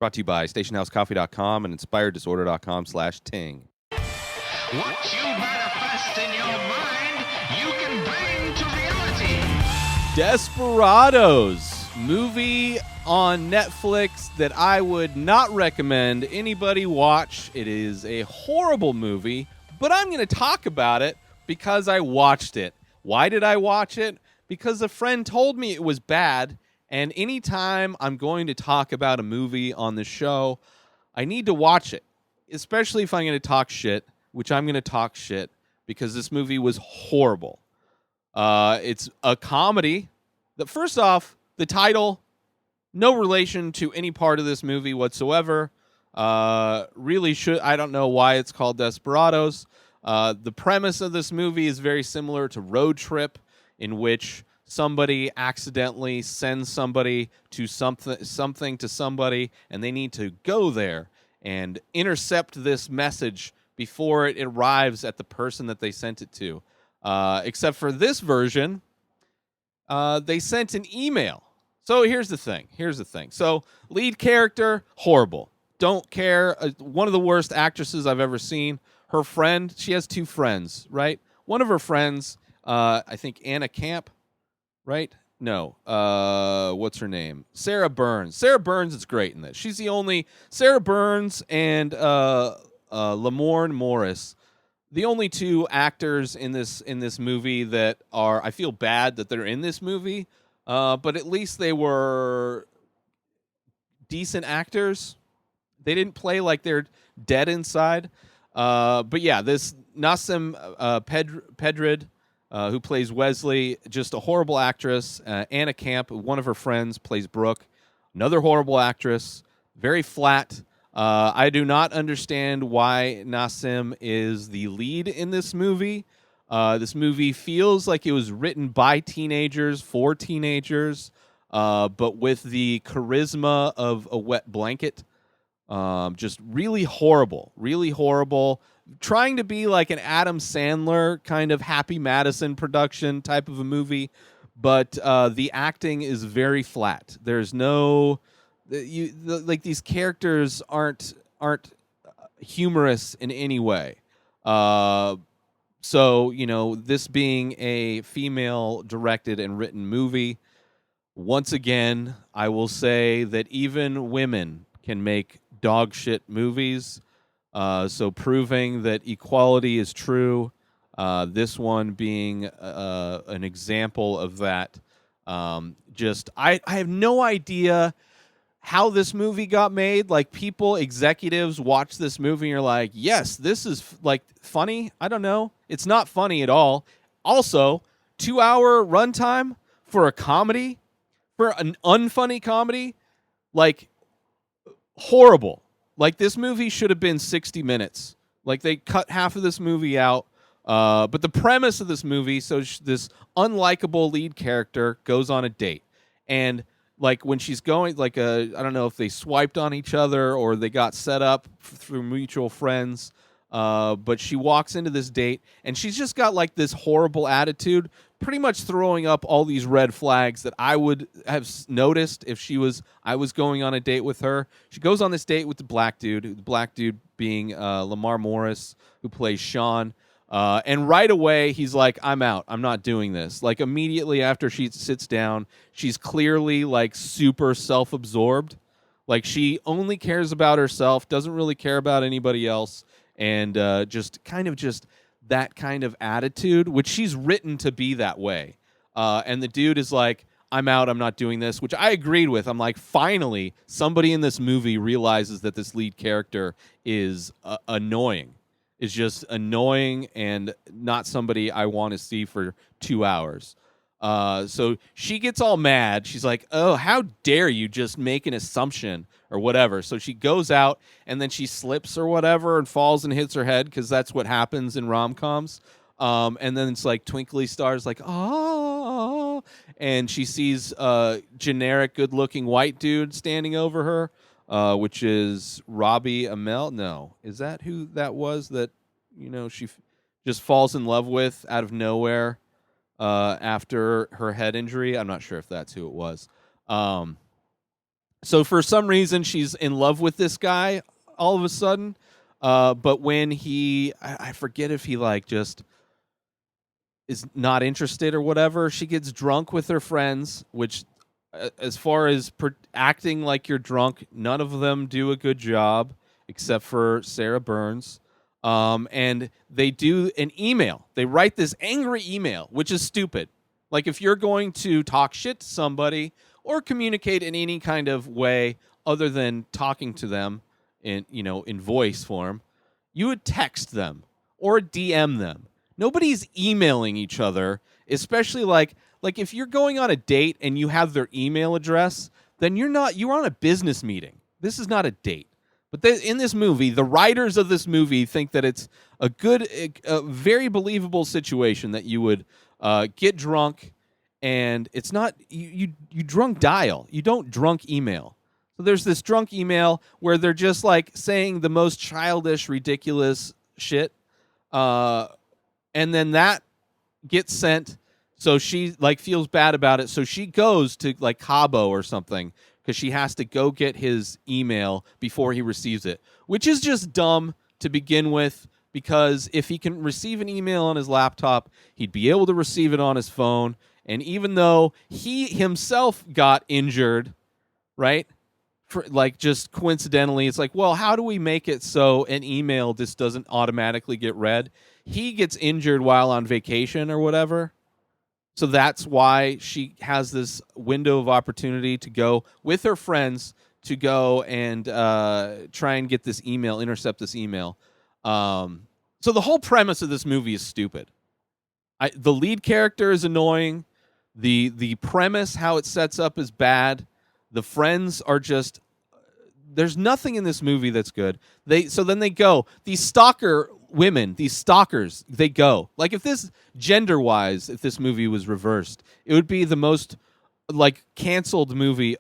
Brought to you by stationhousecoffee.com and inspireddisorder.com/ting. What you manifest in your mind, you can bring to reality. Desperados, movie on Netflix that I would not recommend anybody watch. It is a horrible movie, but I'm going to talk about it because I watched it. Why did I watch it? Because a friend told me it was bad, and anytime I'm going to talk about a movie on the show, I need to watch it, especially if I'm going to talk shit, which I'm going to talk shit because this movie was horrible. It's a comedy. First off, the title, no relation to any part of this movie whatsoever. Really should. I don't know why it's called Desperados. The premise of this movie is very similar to Road Trip, in which somebody accidentally sends somebody to something to somebody, and they need to go there and intercept this message before it arrives at the person that they sent it to. Except for this version, they sent an email. So here's the thing. So lead character, horrible. Don't care. One of the worst actresses I've ever seen. Her friend, she has two friends, right? One of her friends, I think Anna Camp, right? No. What's her name? Sarah Burns. Sarah Burns is great in this. She's the only... Sarah Burns and Lamorne Morris, the only two actors in this movie that are... I feel bad that they're in this movie, but at least they were decent actors. They didn't play like they're dead inside. But yeah, this Nassim Pedred, who plays Wesley, just a horrible actress. Anna Camp, one of her friends, plays Brooke, another horrible actress, very flat. I do not understand why Nassim is the lead in this movie. This movie feels like it was written by teenagers for teenagers, but with the charisma of a wet blanket. Just really horrible. Trying to be like an Adam Sandler kind of Happy Madison production type of a movie, but the acting is very flat. There's no... these characters aren't humorous in any way. So, this being a female-directed and written movie, once again, I will say that even women can make dog shit movies. So proving that equality is true. This one being an example of that. I have no idea how this movie got made. Like, executives watch this movie and are like, yes, this is funny. I don't know. It's not funny at all. Also, 2-hour runtime for a comedy, for an unfunny comedy, horrible. This movie should have been 60 minutes. They cut half of this movie out. But the premise of this movie, so this unlikable lead character goes on a date. And when she's going, I don't know if they swiped on each other or they got set up through mutual friends. But she walks into this date and she's just got this horrible attitude, pretty much throwing up all these red flags that I would have noticed if I was going on a date with her. She goes on this date with the black dude being Lamar Morris, who plays Sean. And right away, he's like, I'm out. I'm not doing this. Immediately after she sits down, she's clearly super self-absorbed. She only cares about herself, doesn't really care about anybody else. And just that kind of attitude, which she's written to be that way. And the dude is like, I'm out, I'm not doing this, which I agreed with. I'm like, finally, somebody in this movie realizes that this lead character is annoying. Is just annoying and not somebody I want to see for 2 hours. So she gets all mad. She's like, oh, how dare you just make an assumption or whatever. So she goes out and then she slips or whatever and falls and hits her head because that's what happens in rom-coms. And then it's Twinkly Stars oh, and she sees a generic good-looking white dude standing over her. Which is Robbie Amell. No, is that who that was that, she just falls in love with out of nowhere after her head injury? I'm not sure if that's who it was. So for some reason, she's in love with this guy all of a sudden. But when I forget if he like just is not interested or whatever, she gets drunk with her friends, which, as far as acting like you're drunk, none of them do a good job except for Sarah Burns. And they do an email. They write this angry email, which is stupid. Like, if you're going to talk shit to somebody or communicate in any kind of way other than talking to them in voice form, you would text them or DM them. Nobody's emailing each other, especially like if you're going on a date and you have their email address, then you're on a business meeting. This is not a date. But in this movie, the writers of this movie think that it's a very believable situation that you would get drunk, and it's not you drunk dial. You don't drunk email. So there's this drunk email where they're just like saying the most childish, ridiculous shit, and then that gets sent. So she like feels bad about it. So she goes to like Cabo or something because she has to go get his email before he receives it, which is just dumb to begin with, because if he can receive an email on his laptop, he'd be able to receive it on his phone. And even though he himself got injured, right? For, like, just coincidentally, it's like, well, how do we make it so an email just doesn't automatically get read? He gets injured while on vacation or whatever. So that's why she has this window of opportunity to go with her friends to go and try and get this email, intercept this email. So the whole premise of this movie is stupid. The lead character is annoying. The premise, how it sets up, is bad. The friends are just... There's nothing in this movie that's good. So then they go. These stalker women, these stalkers, they go. Like, if this, gender-wise, if this movie was reversed, it would be the most, like, canceled movie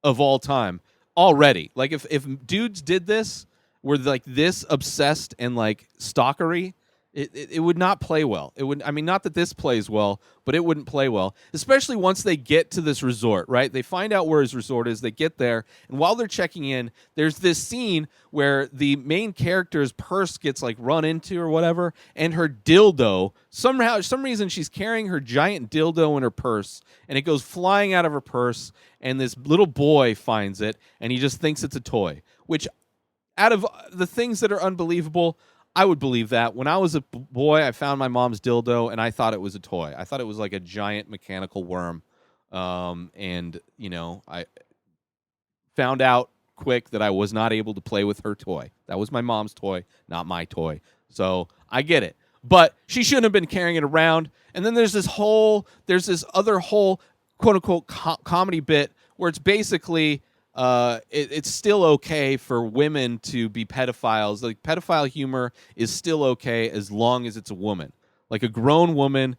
of all time already. Like, if dudes did this, were, like, this obsessed and, like, stalkery, it would not play well. It would. I mean, not that this plays well, but it wouldn't play well, especially once they get to this resort, right? They find out where his resort is. They get there, and while they're checking in, there's this scene where the main character's purse gets like run into or whatever, and her dildo, some reason she's carrying her giant dildo in her purse, and it goes flying out of her purse, and this little boy finds it, and he just thinks it's a toy, which, out of the things that are unbelievable, I would believe that. When I was a boy, I found my mom's dildo, and I thought it was a toy. I thought it was like a giant mechanical worm. And, I found out quick that I was not able to play with her toy. That was my mom's toy, not my toy. So I get it. But she shouldn't have been carrying it around. And then there's this other whole, quote-unquote, comedy bit where it's basically... it's still okay for women to be pedophiles. Like, pedophile humor is still okay as long as it's a woman. Like, a grown woman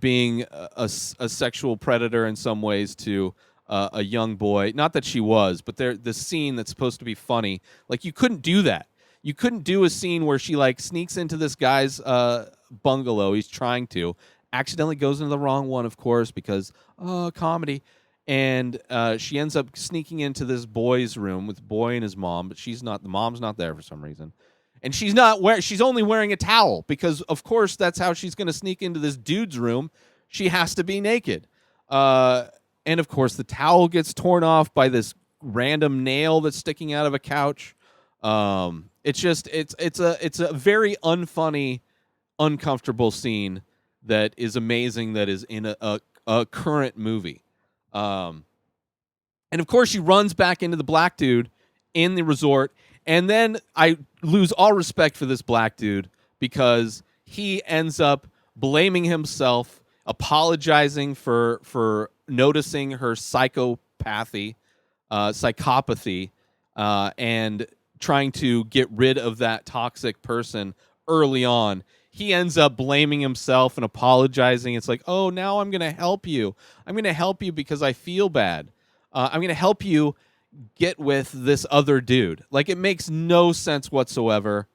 being a sexual predator in some ways to a young boy. Not that she was, but the scene that's supposed to be funny. Like, you couldn't do that. You couldn't do a scene where she, like, sneaks into this guy's bungalow. He's trying to. Accidentally goes into the wrong one, of course, because comedy. And she ends up sneaking into this boy's room with the boy and his mom, but the mom's not there for some reason. And she's only wearing a towel because, of course, that's how she's going to sneak into this dude's room. She has to be naked. And, of course, the towel gets torn off by this random nail that's sticking out of a couch. It's a very unfunny, uncomfortable scene that is amazing, that is in a current movie. And of course she runs back into the black dude in the resort, and then I lose all respect for this black dude because he ends up blaming himself, apologizing for noticing her psychopathy, and trying to get rid of that toxic person early on. He ends up blaming himself and apologizing. It's like, oh, now I'm going to help you. I'm going to help you because I feel bad. I'm going to help you get with this other dude. Like, it makes no sense whatsoever,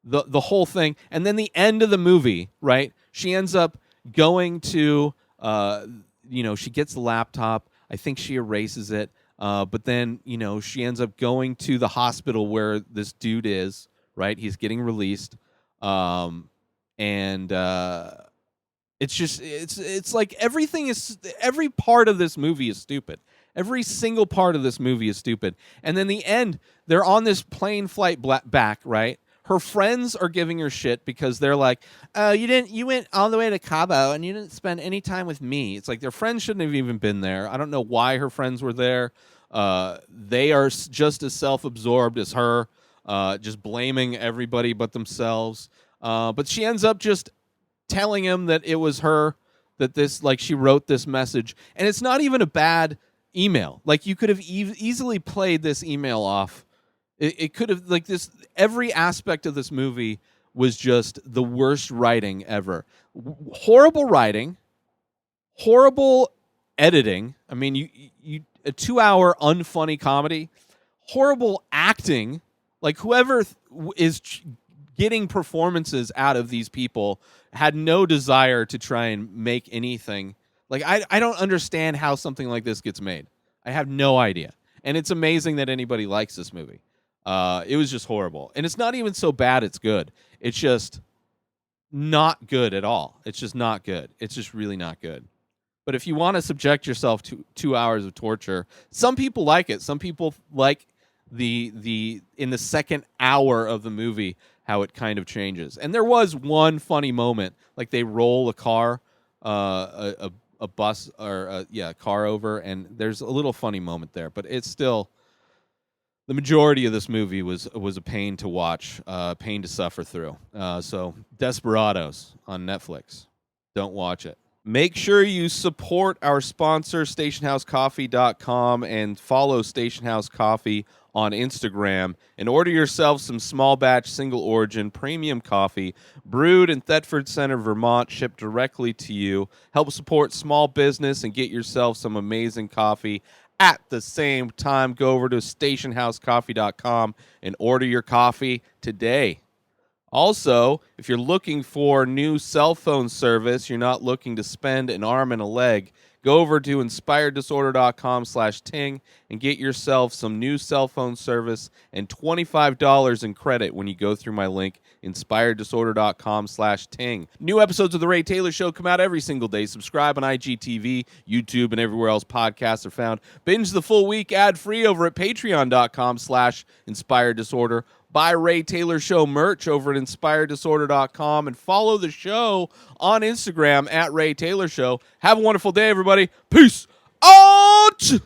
the whole thing. And then the end of the movie, right? She ends up going to, she gets the laptop. I think she erases it. But then, she ends up going to the hospital where this dude is, right? He's getting released. And it's like every part of this movie is stupid. Every single part of this movie is stupid. And then the end, they're on this plane flight back, right? Her friends are giving her shit because they're like, "Oh, you went all the way to Cabo and you didn't spend any time with me." It's like their friends shouldn't have even been there. I don't know why her friends were there. They are just as self-absorbed as her, just blaming everybody but themselves. But she ends up just telling him that it was her, that she wrote this message, and it's not even a bad email. Like, you could have easily played this email off. It could have, every aspect of this movie was just the worst writing ever. Horrible writing, horrible editing. I mean, you a 2-hour unfunny comedy, horrible acting. Like, whoever is getting performances out of these people had no desire to try and make anything. Like, I don't understand how something like this gets made. I have no idea. And it's amazing that anybody likes this movie. It was just horrible. And it's not even so bad it's good. It's just not good at all. It's just not good. It's just really not good. But if you want to subject yourself to 2 hours of torture, some people like it. Some people like the in the second hour of the movie how it kind of changes. And there was one funny moment, like they roll a car, a bus or a car over, and there's a little funny moment there. But it's still, the majority of this movie was a pain to watch, pain to suffer through. So Desperados on Netflix. Don't watch it. Make sure you support our sponsor, stationhousecoffee.com, and follow Station House Coffee on Instagram, and order yourself some small batch, single origin, premium coffee brewed in Thetford Center, Vermont, shipped directly to you. Help support small business and get yourself some amazing coffee. At the same time, go over to stationhousecoffee.com and order your coffee today. Also, if you're looking for new cell phone service, you're not looking to spend an arm and a leg, go over to inspireddisorder.com/ting and get yourself some new cell phone service and $25 in credit when you go through my link, inspireddisorder.com/ting. New episodes of The Ray Taylor Show come out every single day. Subscribe on IGTV, YouTube, and everywhere else podcasts are found. Binge the full week ad-free over at patreon.com/inspireddisorder. Buy Ray Taylor Show merch over at inspireddisorder.com and follow the show on Instagram at Ray Taylor Show. Have a wonderful day, everybody. Peace out!